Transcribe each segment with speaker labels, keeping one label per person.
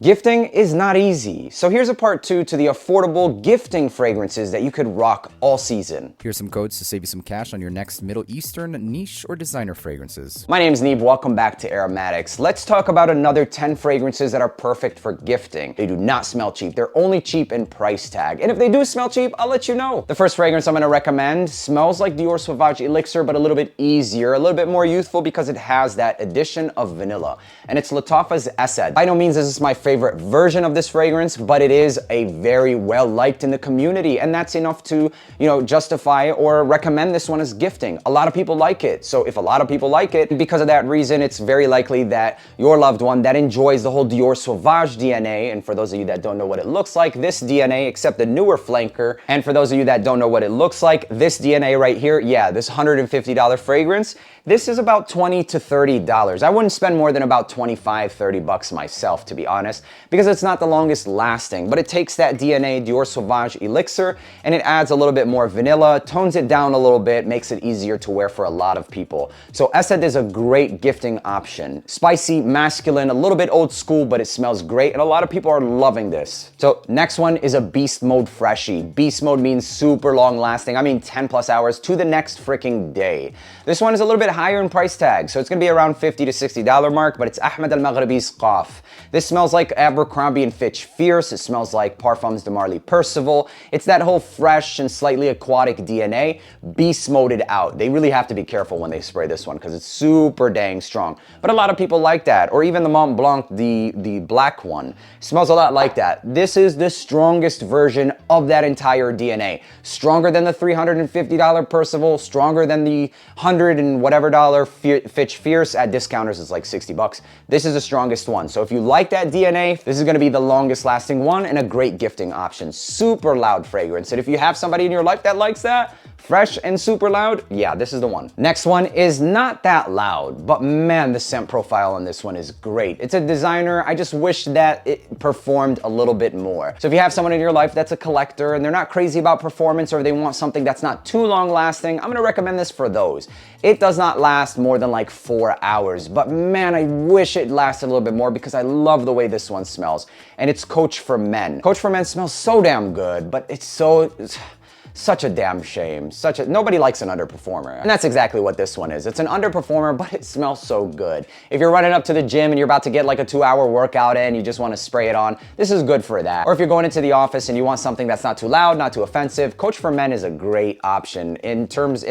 Speaker 1: Gifting is not easy, so here's a part 2 to the affordable gifting fragrances that you could rock all season.
Speaker 2: Here's some codes to save you some cash on your next Middle Eastern, niche, or designer fragrances.
Speaker 1: My name's Neeb, welcome back to AROMATIX. Let's talk about another 10 fragrances that are perfect for gifting. They do not smell cheap, they're only cheap in price tag. And if they do smell cheap, I'll let you know. The first fragrance I'm gonna recommend smells like Dior Sauvage Elixir, but a little bit easier, a little bit more youthful because it has that addition of vanilla. And it's Lattafa's Asaad. By no means is this my favorite version of this fragrance, but it is a very well liked in the community, and that's enough to, justify or recommend this one as gifting. A lot of people like it, so if a lot of people like it, because of that reason, it's very likely that your loved one that enjoys the whole Dior Sauvage DNA, and for those of you that don't know what it looks like, this DNA, except the newer flanker, and for those of you that don't know what it looks like, this DNA right here, yeah, this $150 fragrance, this is about $20 to $30. I wouldn't spend more than about 25, 30 bucks myself, to be honest, because it's not the longest lasting, but it takes that DNA Dior Sauvage Elixir and it adds a little bit more vanilla, tones it down a little bit, makes it easier to wear for a lot of people. So Asaad is a great gifting option. Spicy, masculine, a little bit old school, but it smells great, and a lot of people are loving this. So next one is a Beast Mode Freshie. Beast Mode means super long lasting. I mean 10 plus hours to the next freaking day. This one is a little bit higher in price tag, so it's gonna be around $50 to $60 mark, but it's Ahmed al-Maghribi's Kaaf. This smells like Abercrombie and Fitch Fierce. It smells like Parfums de Marly Percival. It's that whole fresh and slightly aquatic DNA, beast moded out. They really have to be careful when they spray this one because it's super dang strong. But a lot of people like that, or even the Mont Blanc, the black one. Smells a lot like that. This is the strongest version of that entire DNA. Stronger than the $350 Percival, stronger than the $100 and whatever dollar Fitch Fierce. At discounters it's like 60 bucks. This is the strongest one. So if you like that DNA, this is gonna be the longest lasting one and a great gifting option. Super loud fragrance. And if you have somebody in your life that likes that, fresh and super loud, yeah, this is the one. Next one is not that loud, but man, the scent profile on this one is great. It's a designer. I just wish that it performed a little bit more. So if you have someone in your life that's a collector and they're not crazy about performance, or they want something that's not too long lasting, I'm gonna recommend this for those. It does not last more than like 4 hours, but man, I wish it lasted a little bit more because I love the way this one smells. And it's Coach for Men. Coach for Men smells so damn good, but it's such a damn shame. Nobody likes an underperformer. And that's exactly what this one is. It's an underperformer, but it smells so good. If you're running up to the gym and you're about to get like a 2-hour workout in, you just want to spray it on, this is good for that. Or if you're going into the office and you want something that's not too loud, not too offensive, Coach for Men is a great option in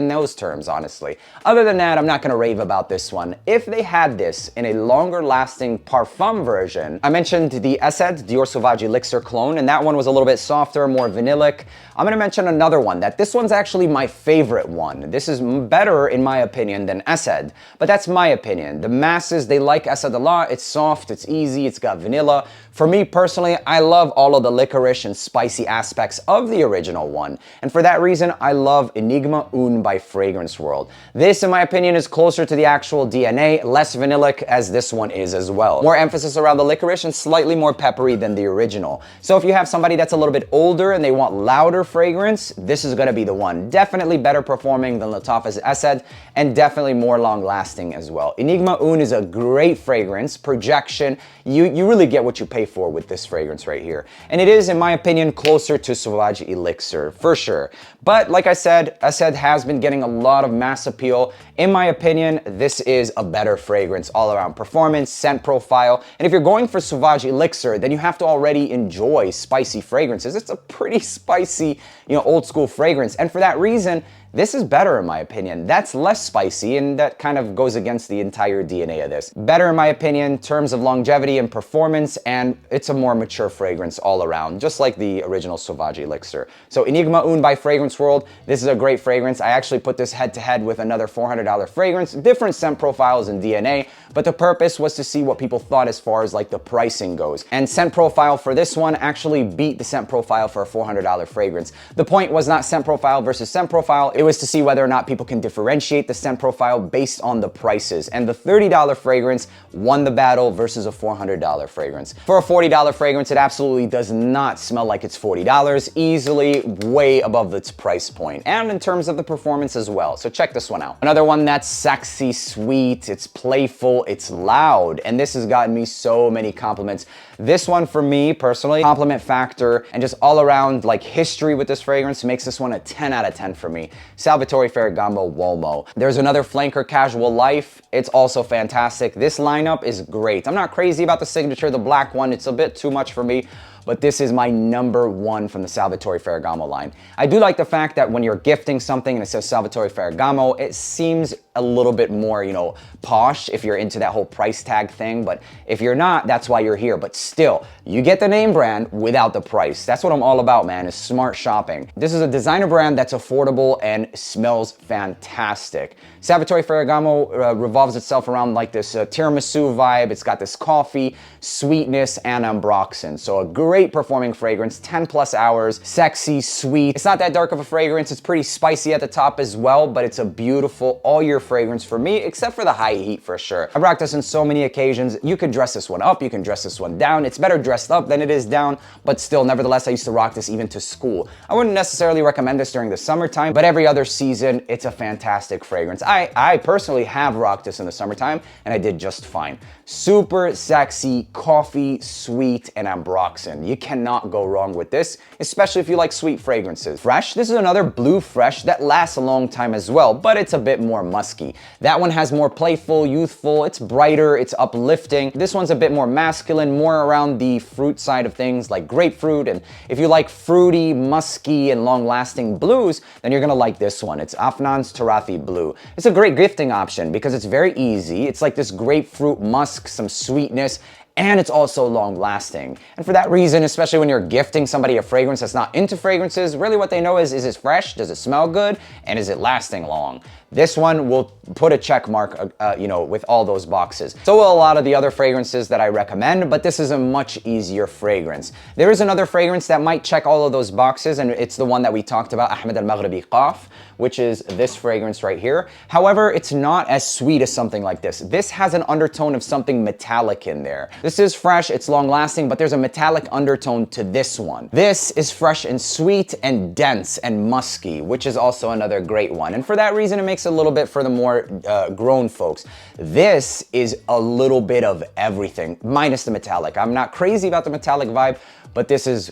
Speaker 1: those terms, honestly. Other than that, I'm not gonna rave about this one. If they had this in a longer lasting parfum version, I mentioned the Asaad Dior Sauvage Elixir clone, and that one was a little bit softer, more vanillic. I'm gonna mention another one this one's actually my favorite one. This is better in my opinion than Asaad, but that's my opinion. The masses, they like Asaad a lot. It's soft, it's easy, it's got vanilla. For me personally, I love all of the licorice and spicy aspects of the original one. And for that reason, I love Enigma Un by Fragrance World. This, in my opinion, is closer to the actual DNA, less vanillic as this one is as well. More emphasis around the licorice and slightly more peppery than the original. So if you have somebody that's a little bit older and they want louder fragrance, this is gonna be the one. Definitely better performing than Lattafa's Asaad, and definitely more long lasting as well. Enigma Un is a great fragrance, projection. You really get what you pay for with this fragrance right here. And it is, in my opinion, closer to Sauvage Elixir, for sure. But like I said, Asaad has been getting a lot of mass appeal. In my opinion, this is a better fragrance all around. Performance, scent profile. And if you're going for Sauvage Elixir, then you have to already enjoy spicy fragrances. It's a pretty spicy, old school fragrance. And for that reason, this is better in my opinion. That's less spicy, and that kind of goes against the entire DNA of this. Better in my opinion in terms of longevity and performance, and it's a more mature fragrance all around, just like the original Sauvage Elixir. So Enigma Un by Fragrance World, this is a great fragrance. I actually put this head to head with another $400 fragrance, different scent profiles and DNA, but the purpose was to see what people thought as far as like the pricing goes. And scent profile for this one actually beat the scent profile for a $400 fragrance. The point was not scent profile versus scent profile, It was to see whether or not people can differentiate the scent profile based on the prices. And the $30 fragrance won the battle versus a $400 fragrance. For a $40 fragrance, it absolutely does not smell like it's $40, easily way above its price point. And in terms of the performance as well. So check this one out. Another one that's sexy, sweet, it's playful, it's loud. And this has gotten me so many compliments. This one for me personally, compliment factor and just all around like history with this fragrance makes this one a 10 out of 10 for me. Salvatore Ferragamo Uomo. There's another flanker, Casual Life. It's also fantastic. This lineup is great. I'm not crazy about the signature, the black one. It's a bit too much for me, but this is my #1 from the Salvatore Ferragamo line. I do like the fact that when you're gifting something and it says Salvatore Ferragamo, it seems a little bit more, you know, posh if you're into that whole price tag thing, but if you're not, that's why you're here. But still, you get the name brand without the price. That's what I'm all about, man, is smart shopping. This is a designer brand that's affordable and smells fantastic. Salvatore Ferragamo revolves itself around like this tiramisu vibe. It's got this coffee, sweetness, and ambroxan. So a great performing fragrance, 10+ hours, sexy, sweet. It's not that dark of a fragrance. It's pretty spicy at the top as well, but it's a beautiful all year fragrance for me, except for the high heat for sure. I've rocked this on so many occasions. You can dress this one up, you can dress this one down. It's better dressed up than it is down, but still, nevertheless, I used to rock this even to school. I wouldn't necessarily recommend this during the summertime, but every other season, it's a fantastic fragrance. I personally have rocked this in the summertime, and I did just fine. Super sexy, coffee, sweet, and ambroxan. You cannot go wrong with this, especially if you like sweet fragrances. Fresh, this is another blue fresh that lasts a long time as well, but it's a bit more musky. That one has more playful, youthful, it's brighter, it's uplifting. This one's a bit more masculine, more around the fruit side of things like grapefruit, and if you like fruity, musky, and long-lasting blues, then you're gonna like this one. It's Afnan's Turathi Blue. It's a great gifting option because it's very easy. It's like this grapefruit musk, some sweetness, and it's also long lasting. And for that reason, especially when you're gifting somebody a fragrance that's not into fragrances, really what they know is it fresh, does it smell good, and is it lasting long? This one will put a check mark, you know, with all those boxes. So will a lot of the other fragrances that I recommend, but this is a much easier fragrance. There is another fragrance that might check all of those boxes, and it's the one that we talked about, Ahmed al-Maghribi Kaaf, which is this fragrance right here. However, it's not as sweet as something like this. This has an undertone of something metallic in there. This is fresh, it's long lasting, but there's a metallic undertone to this one. This is fresh and sweet and dense and musky, which is also another great one. And for that reason, it makes a little bit for the more grown folks. This is a little bit of everything, minus the metallic. I'm not crazy about the metallic vibe, but this is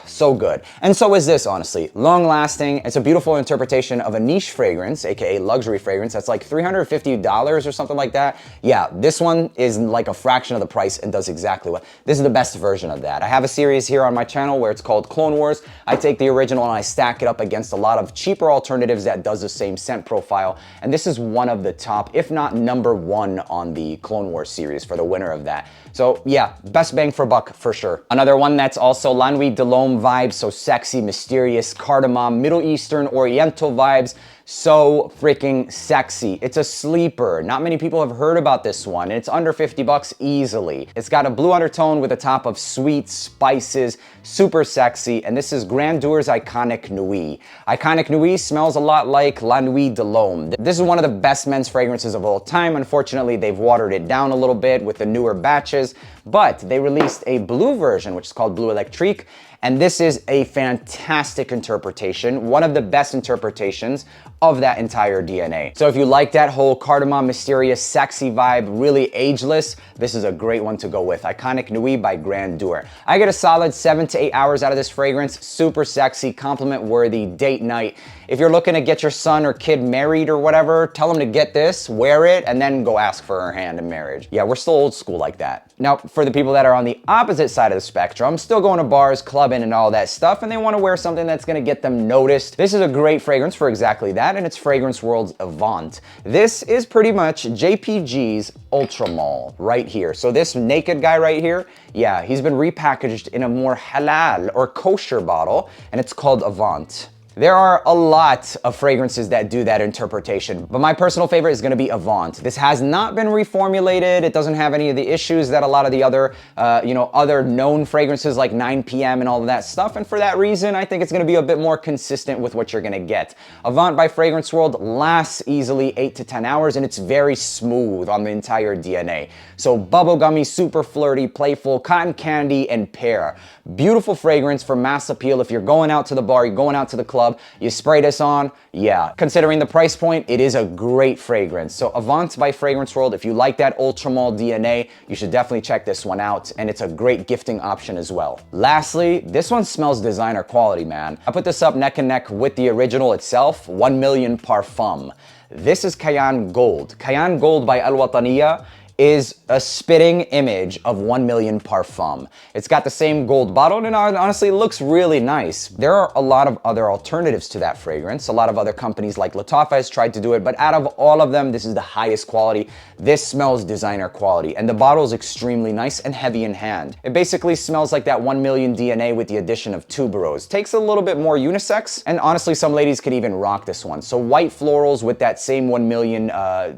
Speaker 1: so good. And so is this, honestly. Long lasting. It's a beautiful interpretation of a niche fragrance, aka luxury fragrance, that's like $350 or something like that. Yeah, this one is like a fraction of the price and does exactly what. This is the best version of that. I have a series here on my channel where it's called Clone Wars. I take the original and I stack it up against a lot of cheaper alternatives that does the same scent profile. And this is one of the top, if not #1 on the Clone Wars series for the winner of that. So yeah, best bang for buck for sure. Another one that's also La Nuit de l'Homme vibes, so sexy, mysterious, cardamom, Middle Eastern, Oriental vibes. So freaking sexy. It's a sleeper. Not many people have heard about this one. It's under 50 bucks easily. It's got a blue undertone with a top of sweet spices, super sexy, and this is Grandur's Iconic Nui. Iconic Nui smells a lot like La Nuit de l'Homme. This is one of the best men's fragrances of all time. Unfortunately, they've watered it down a little bit with the newer batches, but they released a blue version, which is called Blue Electrique, and this is a fantastic interpretation, one of the best interpretations of that entire DNA. So if you like that whole cardamom, mysterious, sexy vibe, really ageless, this is a great one to go with. Iconic Nui by Grandeur. I get a solid 7 to 8 hours out of this fragrance. Super sexy, compliment worthy, date night. If you're looking to get your son or kid married or whatever, tell them to get this, wear it, and then go ask for her hand in marriage. Yeah, we're still old school like that. Now, for the people that are on the opposite side of the spectrum, still going to bars, clubbing, and all that stuff, and they want to wear something that's going to get them noticed, this is a great fragrance for exactly that, and it's Fragrance World's Avant. This is pretty much JPG's Ultra Mall right here. So this naked guy right here, yeah, he's been repackaged in a more halal or kosher bottle, and it's called Avant. There are a lot of fragrances that do that interpretation, but my personal favorite is gonna be Avant. This has not been reformulated. It doesn't have any of the issues that a lot of the other, other known fragrances like 9 p.m. and all of that stuff, and for that reason, I think it's gonna be a bit more consistent with what you're gonna get. Avant by Fragrance World lasts easily 8 to 10 hours, and it's very smooth on the entire DNA. So bubblegummy, super flirty, playful, cotton candy, and pear. Beautiful fragrance for mass appeal. If you're going out to the bar, you're going out to the club, you spray this on, yeah. Considering the price point, it is a great fragrance. So Avant by Fragrance World, if you like that ultra mall DNA, you should definitely check this one out, and it's a great gifting option as well. Lastly, this one smells designer quality, man. I put this up neck and neck with the original itself, 1 Million Parfum. This is Kayaan Gold. Kayaan Gold by Al Wataniya is a spitting image of 1 Million Parfum. It's got the same gold bottle, and honestly, it looks really nice. There are a lot of other alternatives to that fragrance. A lot of other companies like Lattafa has tried to do it, but out of all of them, this is the highest quality. This smells designer quality, and the bottle is extremely nice and heavy in hand. It basically smells like that 1 Million DNA with the addition of tuberose. Takes a little bit more unisex, and honestly, some ladies could even rock this one. So white florals with that same 1 Million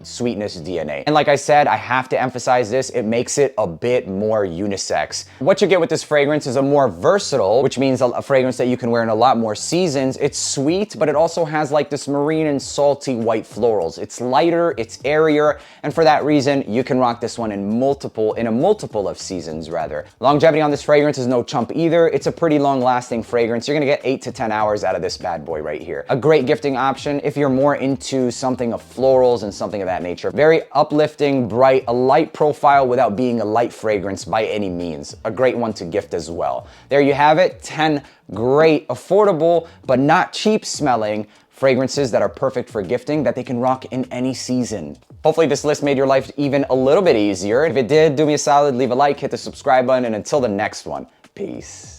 Speaker 1: sweetness DNA. And like I said, I have to emphasize this, it makes it a bit more unisex. What you get with this fragrance is a more versatile, which means a fragrance that you can wear in a lot more seasons. It's sweet, but it also has like this marine and salty white florals. It's lighter, it's airier, and for that reason, you can rock this one in a multiple of seasons rather. Longevity on this fragrance is no chump either. It's a pretty long lasting fragrance. You're gonna get 8 to 10 hours out of this bad boy right here. A great gifting option if you're more into something of florals and something of that nature. Very uplifting, bright, a light profile without being a light fragrance by any means. A great one to gift as well. There you have it, 10 great, affordable, but not cheap smelling fragrances that are perfect for gifting that they can rock in any season. Hopefully this list made your life even a little bit easier. If it did, do me a solid, leave a like, hit the subscribe button, and until the next one, peace.